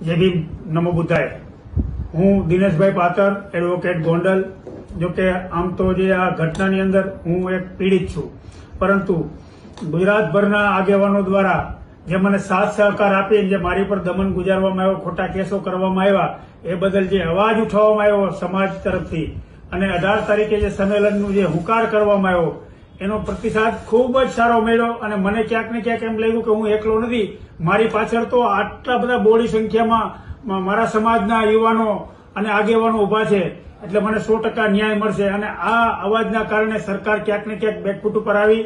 જય ભીમ, નમો બુદ્ધાય। હું દિનેશભાઈ પાતર, એડવોકેટ ગોંડલ। જોકે આમ તો જે આ ઘટનાની અંદર હું એક પીડિત છું, પરંતુ ગુજરાતભરના આગેવાનો દ્વારા જે મને સાથ સહકાર આપી, જે મારી પર દમન ગુજારવામાં આવ્યો, ખોટા કેસો કરવામાં આવ્યા, એ બદલ જે અવાજ ઉઠાવવામાં આવ્યો સમાજ તરફથી અને 18 તારીખે જે સંમેલનનું જે હુંકાર કરવામાં આવ્યો, એનો પ્રતિસાદ ખૂબ જ સારો મળ્યો અને મને ક્યાંક ને ક્યાંક એમ લાગ્યું કે હું એકલો નથી, મારી પાછળ તો આટલા બધા બોડી સંખ્યામાં મારા સમાજના યુવાનો અને આગેવાનો ઉભા છે, એટલે મને 100% ન્યાય મળશે। અને આ અવાજના કારણે સરકાર ક્યાંક ને ક્યાંક બેકફૂટ ઉપર આવી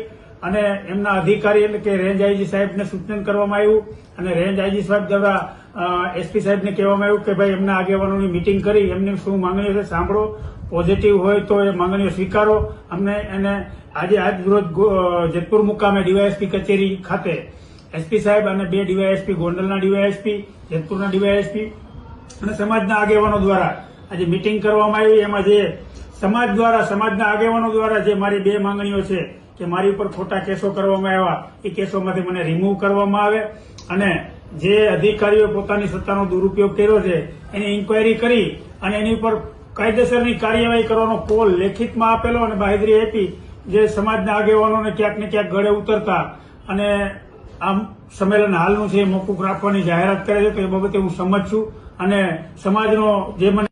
અને એમના અધિકારી એટલે કે રેન્જ આઈજી સાહેબને સૂચન કરવામાં આવ્યું અને રેન્જ આઈજી સાહેબ દ્વારા એસપી સાહેબને કહેવામાં આવ્યું કે ભાઈ એમના આગેવાનોની મિટિંગ કરી એમની શું માંગણીઓ છે સાંભળો, પોઝિટિવ હોય તો એ માંગણીઓ સ્વીકારો। અમને એને આજ રોજ જેતપુર મુકામે ડીવાયએસપી કચેરી ખાતે એસપી સાહેબ અને 2 ડીવાયએસપી, ગોંડલના ડીવાયએસપી, જેતપુરના ડીવાયએસપી અને સમાજના આગેવાનો દ્વારા આજે મિટિંગ કરવામાં આવી। એમાં જે સમાજના આગેવાનો દ્વારા જે મારી 2 માંગણીઓ છે કે મારી ઉપર ખોટા કેસો કરવામાં આવ્યા, એ કેસોમાંથી મને રિમૂવ કરવામાં આવે અને જે અધિકારીઓ પોતાની સત્તાનો દુરુપયોગ કર્યો છે એની ઇન્કવાયરી કરી અને એની ઉપર કાયદેસરની કાર્યવાહી કરવાનો કોલ લેખિતમાં આપેલો અને બાહેધરી આપી, જે સમાજના આગેવાનોને ક્યાંક ને ક્યાંક ગળે ઉતરતા અને આ સંમેલન હાલનું છે મોકૂફ રાખવાની જાહેરાત કરે છે, તો એ બાબતે હું સંમત છું અને સમાજનો જે મને